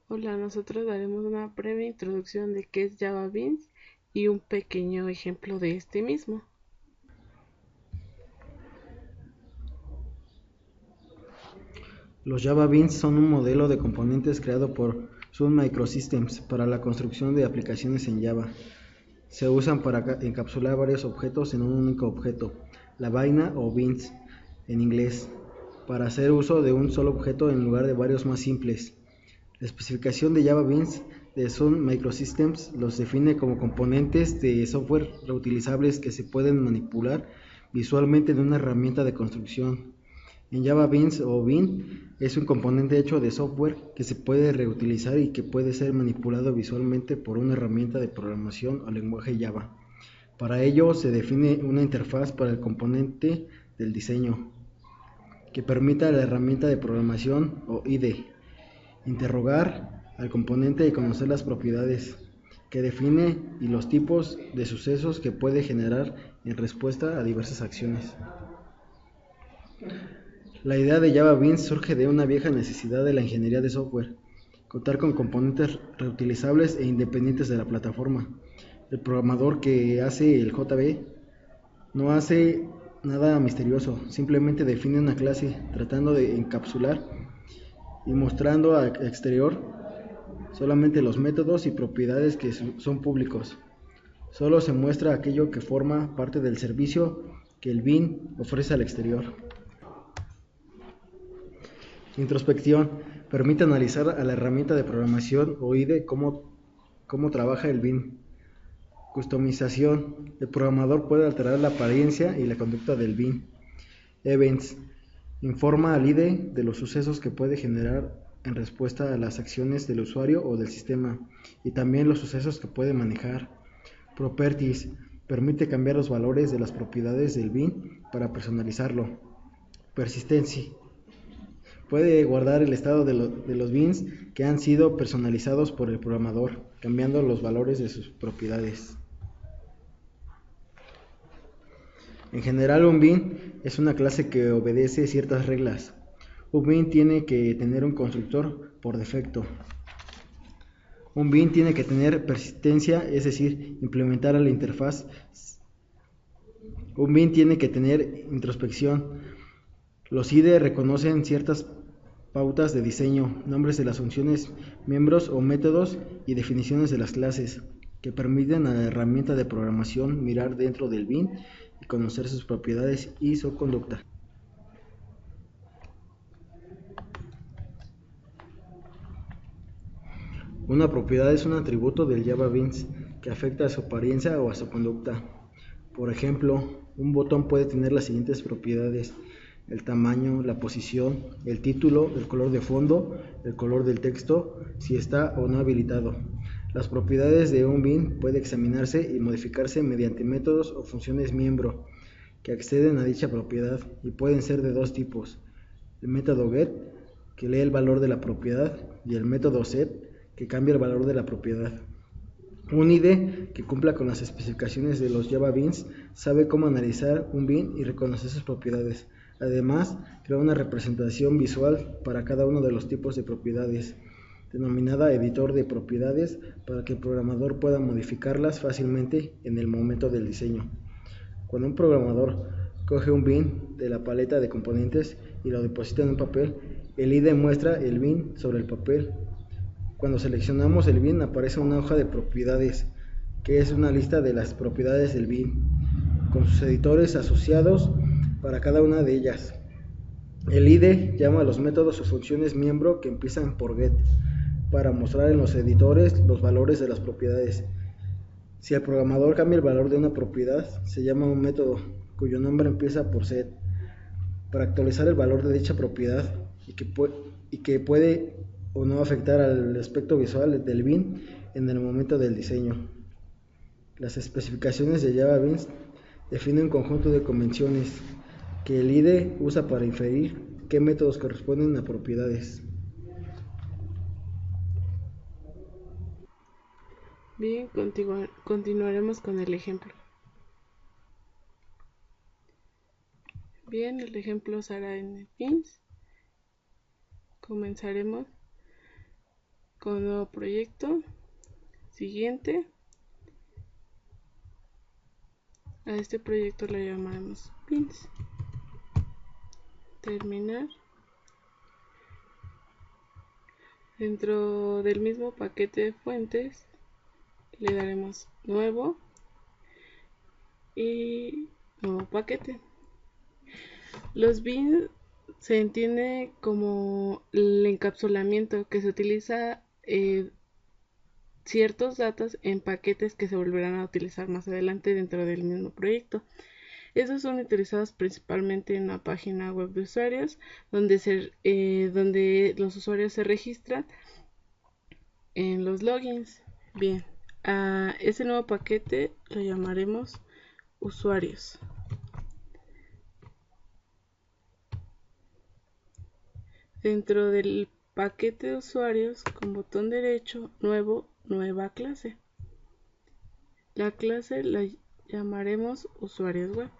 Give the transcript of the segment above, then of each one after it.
Hola, nosotros daremos una breve introducción de qué es Java Beans y un pequeño ejemplo de este mismo. Los Java Beans son un modelo de componentes creado por Sun Microsystems para la construcción de aplicaciones en Java. Se usan para encapsular varios objetos en un único objeto, la vaina o beans en inglés, para hacer uso de un solo objeto en lugar de varios más simples. La especificación de Java Beans de Sun Microsystems los define como componentes de software reutilizables que se pueden manipular visualmente en una herramienta de construcción. En Java Beans o Bean es un componente hecho de software que se puede reutilizar y que puede ser manipulado visualmente por una herramienta de programación o lenguaje Java. Para ello se define una interfaz para el componente del diseño que permita a la herramienta de programación o IDE interrogar al componente y conocer las propiedades que define y los tipos de sucesos que puede generar en respuesta a diversas acciones. La idea de Java Beans surge de una vieja necesidad de la ingeniería de software, contar con componentes reutilizables e independientes de la plataforma. El programador que hace el JB no hace nada misterioso, simplemente define una clase tratando de encapsular y mostrando al exterior solamente los métodos y propiedades que son públicos. Solo se muestra aquello que forma parte del servicio que el BIM ofrece al exterior. Introspección permite analizar a la herramienta de programación o IDE cómo trabaja el BIM. Customización. El programador puede alterar la apariencia y la conducta del BIM. Events. Informa al IDE de los sucesos que puede generar en respuesta a las acciones del usuario o del sistema y también los sucesos que puede manejar. Properties. Permite cambiar los valores de las propiedades del BIM para personalizarlo. Persistency. Puede guardar el estado de los bins que han sido personalizados por el programador, cambiando los valores de sus propiedades. En general, un bin es una clase que obedece ciertas reglas. Un bin tiene que tener un constructor por defecto. Un bin tiene que tener persistencia, es decir, implementar a la interfaz. Un bin tiene que tener introspección. Los IDE reconocen ciertas pautas de diseño, nombres de las funciones, miembros o métodos y definiciones de las clases, que permiten a la herramienta de programación mirar dentro del bin y conocer sus propiedades y su conducta. Una propiedad es un atributo del Java Beans que afecta a su apariencia o a su conducta. Por ejemplo, un botón puede tener las siguientes propiedades: el tamaño, la posición, el título, el color de fondo, el color del texto, si está o no habilitado. Las propiedades de un bin pueden examinarse y modificarse mediante métodos o funciones miembro que acceden a dicha propiedad y pueden ser de dos tipos: el método get, que lee el valor de la propiedad, y el método set, que cambia el valor de la propiedad. Un IDE que cumpla con las especificaciones de los Java Beans sabe cómo analizar un bin y reconocer sus propiedades. Además, crea una representación visual para cada uno de los tipos de propiedades, denominada editor de propiedades, para que el programador pueda modificarlas fácilmente en el momento del diseño. Cuando un programador coge un bin de la paleta de componentes y lo deposita en un papel, el IDE muestra el bin sobre el papel. Cuando seleccionamos el bin aparece una hoja de propiedades, que es una lista de las propiedades del bin, con sus editores asociados para cada una de ellas. El IDE llama a los métodos o funciones miembro que empiezan por get, para mostrar en los editores los valores de las propiedades. Si el programador cambia el valor de una propiedad, se llama un método, cuyo nombre empieza por set, para actualizar el valor de dicha propiedad y que puede o no afectar al aspecto visual del bin en el momento del diseño. Las especificaciones de Java Beans definen un conjunto de convenciones que el IDE usa para inferir qué métodos corresponden a propiedades. Bien, continuaremos con el ejemplo. Bien, el ejemplo será en Beans. Comenzaremos con nuevo proyecto, siguiente. A este proyecto le llamaremos pins. Terminar. Dentro del mismo paquete de fuentes le daremos nuevo y nuevo paquete. Los bins se entiende como el encapsulamiento que se utiliza ciertos datos en paquetes que se volverán a utilizar más adelante dentro del mismo proyecto. Estos son utilizados principalmente en la página web de usuarios, donde los usuarios se registran en los logins. Bien, a ese nuevo paquete lo llamaremos usuarios. Dentro del paquete de usuarios, con botón derecho, nuevo, nueva clase. La clase la llamaremos usuarios web.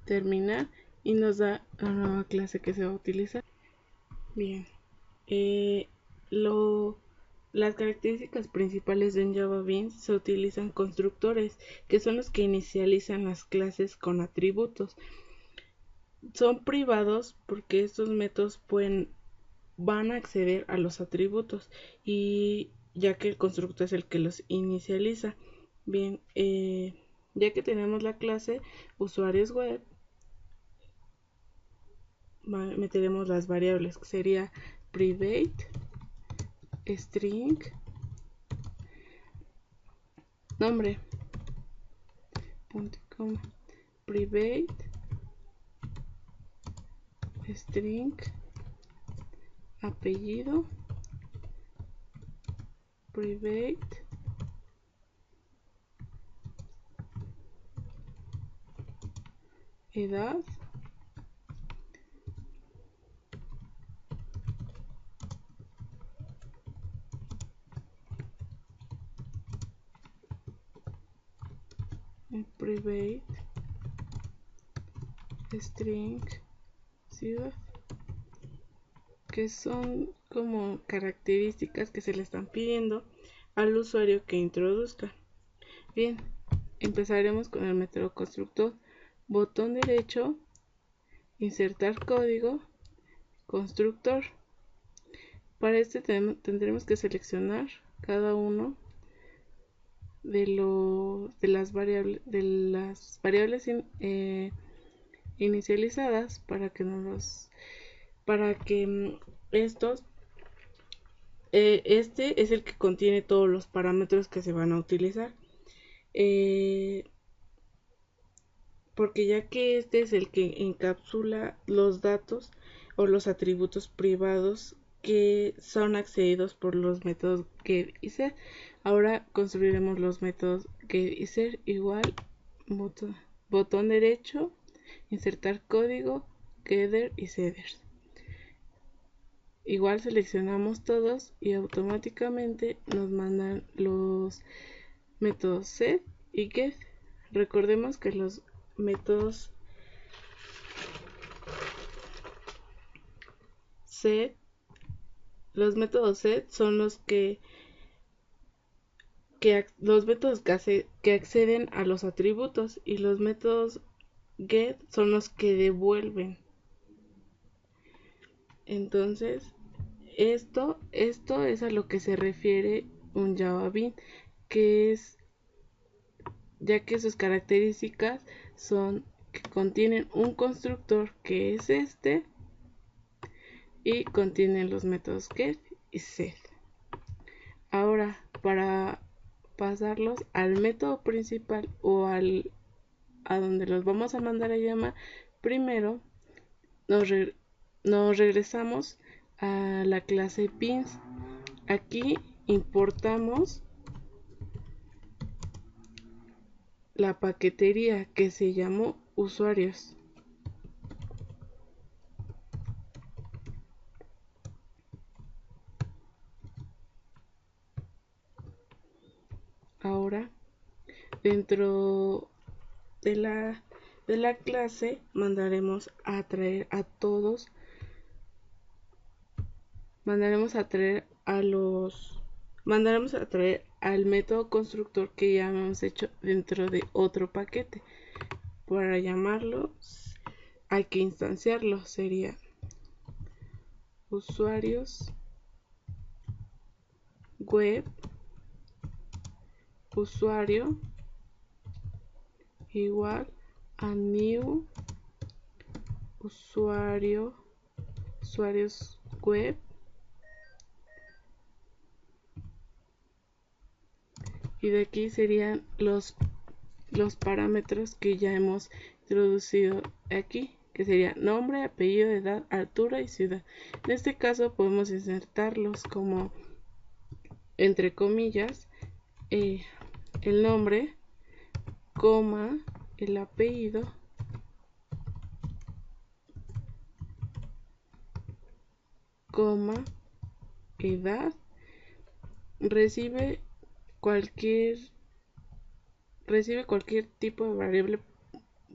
Terminar y nos da la nueva clase que se va a utilizar. Bien, las características principales de un Java Beans se utilizan constructores, que son los que inicializan las clases con atributos. Son privados porque estos métodos van a acceder a los atributos, y ya que el constructor es el que los inicializa. Bien, ya que tenemos la clase usuarios web, meteremos las variables, que sería private string nombre, punto coma, private string apellido, private edad, private string ciudad, que son como características que se le están pidiendo al usuario que introduzca. Bien, empezaremos con el método constructor. Botón derecho, insertar código, constructor. Para este tendremos que seleccionar cada uno de las variables inicializadas para que estos este es el que contiene todos los parámetros que se van a utilizar, porque ya que este es el que encapsula los datos o los atributos privados que son accedidos por los métodos get y set. Ahora construiremos los métodos get y set igual, botón derecho, insertar código, getter y setter. Igual seleccionamos todos y automáticamente nos mandan los métodos set y get. Recordemos que los métodos set son los métodos que acceden a los atributos, y los métodos get son los que devuelven. Entonces, esto es a lo que se refiere un Java Bean, que es, ya que sus características son que contienen un constructor, que es este, y contienen los métodos get y set. Ahora, para pasarlos al método principal o a donde los vamos a mandar a llamar, primero nos regresamos a la clase pins. Aquí importamos la paquetería que se llamó usuarios. Ahora Dentro de la clase mandaremos a traer a todos, mandaremos a traer a los, mandaremos a traer al método constructor que ya hemos hecho dentro de otro paquete. Para llamarlo hay que instanciarlo, sería usuarios web usuario igual a new usuarios web y de aquí serían los parámetros que ya hemos introducido aquí, que sería nombre, apellido, edad, altura y ciudad. En este caso podemos insertarlos como entre comillas el nombre, coma, el apellido, coma, edad, recibe cualquier tipo de variable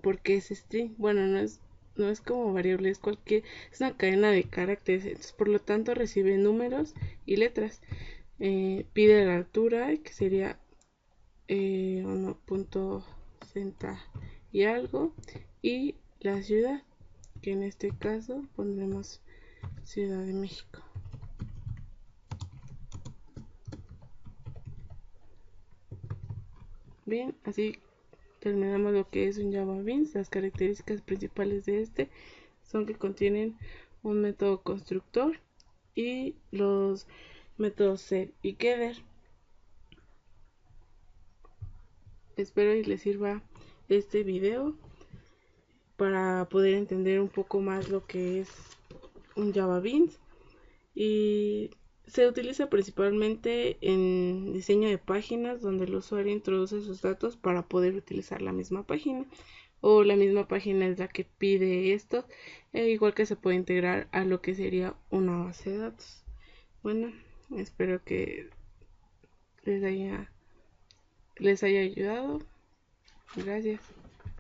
porque es string. Bueno, no es como variable, es una cadena de caracteres. Entonces, por lo tanto, recibe números y letras. Pide la altura, que sería 1.60 y algo. Y la ciudad, que en este caso pondremos Ciudad de México. Bien, así terminamos lo que es un Java Beans. Las características principales de este son que contienen un método constructor y los métodos set y getter. Espero y les sirva este video para poder entender un poco más lo que es un Java Beans, y se utiliza principalmente en diseño de páginas donde el usuario introduce sus datos para poder utilizar la misma página, o la misma página es la que pide esto, igual que se puede integrar a lo que sería una base de datos. Bueno, espero que les haya ayudado. Gracias.